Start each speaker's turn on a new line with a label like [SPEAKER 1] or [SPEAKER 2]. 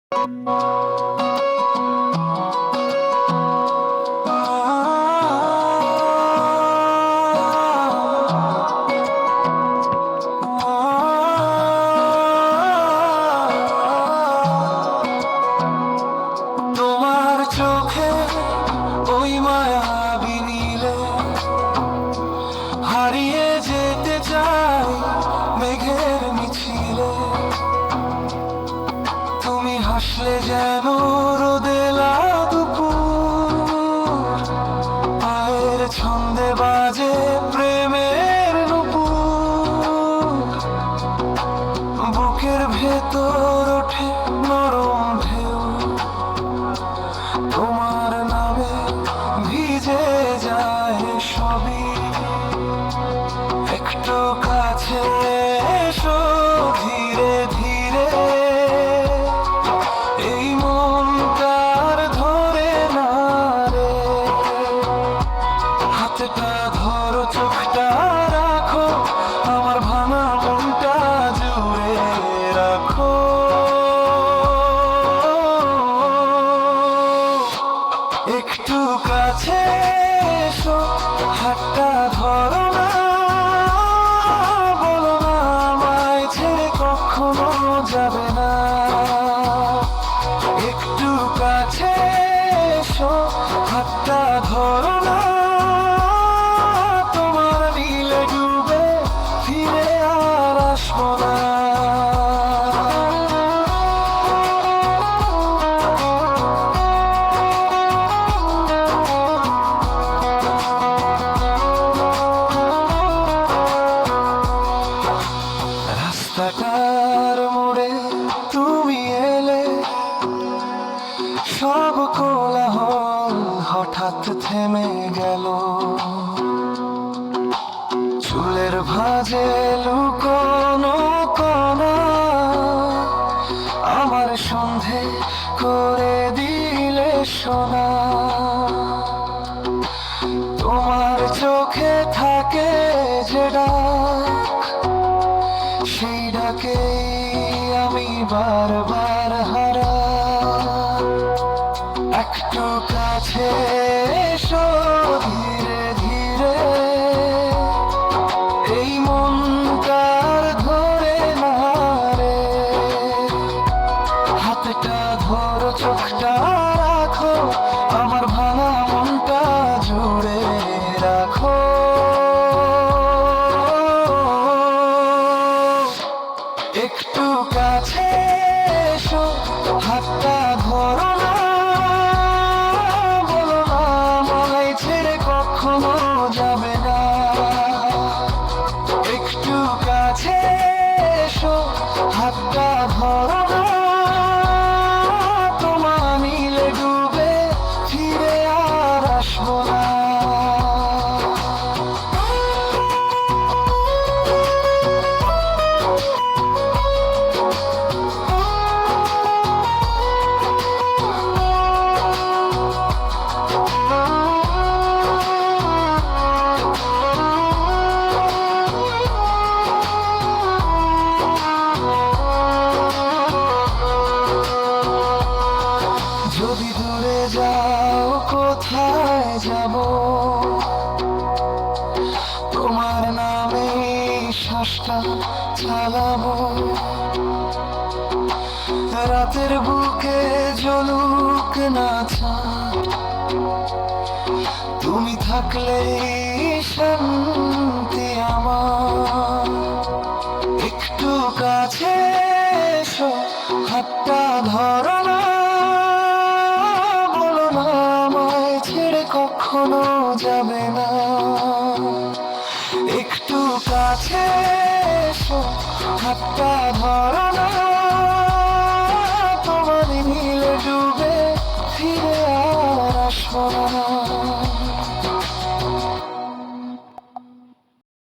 [SPEAKER 1] তোমার চোখে ওই মায়াবী নীলে হারিয়ে যেতে চাই মেঘের মিছিলে। তুমি হাসলে যেন রোদেলা দুপুর, পায়ের ছন্দে বাজে প্রেমের নুপুর। বুকের ভেতর ওঠে নরম ঢেউ, তোমার নামে ভিজে যায় সবই। একটু কাছে এসো ধীরে ধীরে, এই মনটার ধরে না রে। হাতটা ধরো, চোখটা রাখো, আমার ভাঙা মনটা জুড়ে রাখো। একটু কাছে এসো, হাতটা ধরো না, বলো না আমায় ছেড়ে কখনো যাবে না। একটু কাছে এসো, হাতটা ধরো না, তোমার নীলে ডুবে ফিরে আর আসবো না। রাস্তাটার মোড়ে তুমি এলে, সব কোলাহল হঠাৎ থেমে গেল। চুলের ভাঁজে লুকোনো কণা আমার সন্ধে করে দিলে সোনা। তোমার চোখে থাকে যে ডাক, সেই ডাকে আমি বারবার হারা। একটু কাছে এসো ধীরে ধীরে, এই মনটার ধরে না রে। হাতটা ধরো, চোখটা রাখো, আমার ভাঙা মনটা জুড়ে রাখো। একটু কাছে এসো, হাতটা ধরো না, বলো না আমায় ছেড়ে কখনো যাবে না। একটু কাছে এসো, হাতটা ধরো না, তোমার নীলে ডুবে ফিরে আর আসবো না। যদি দূরে যাও কোথায় যাব, তোমার নামে শ্বাসটা চালাবো। রাতের বুকে জ্বলুক না চাঁদ, তুমি থাকলে শান্তি আমার। একটু কাছে এসো, হাতটা ধরো না, বলো না আমায় ছেড়ে কখনো যাবে না। একটু কাছে এসো, হাতটা ধরো না,